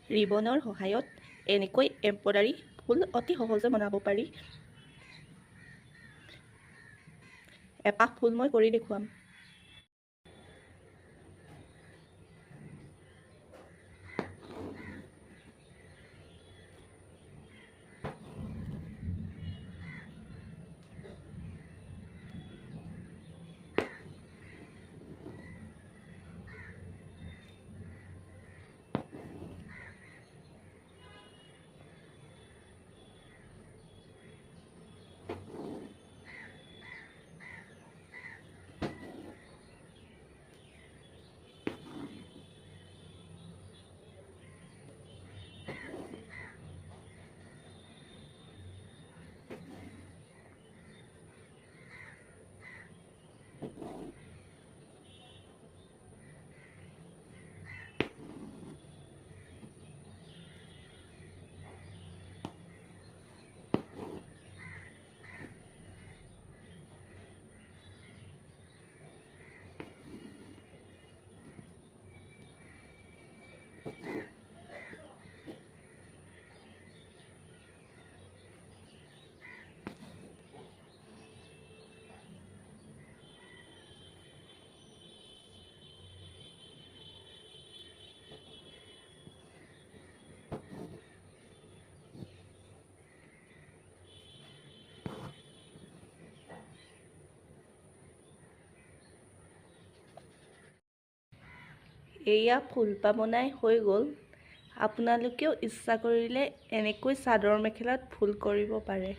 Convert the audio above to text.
ৰিবনৰ সহায়ত এনেকৈ এম্ব্ৰইডাৰী ফুল অতি সহজে বনাব পাৰি। এপাহ ফুল মই কৰি দেখুৱাম। এয়া ফুলপাহ বনাই হৈ গ'ল। আপোনালোকেও ইচ্ছা কৰিলে এনেকৈ চাদৰ মেখেলাত ফুল কৰিব পাৰে।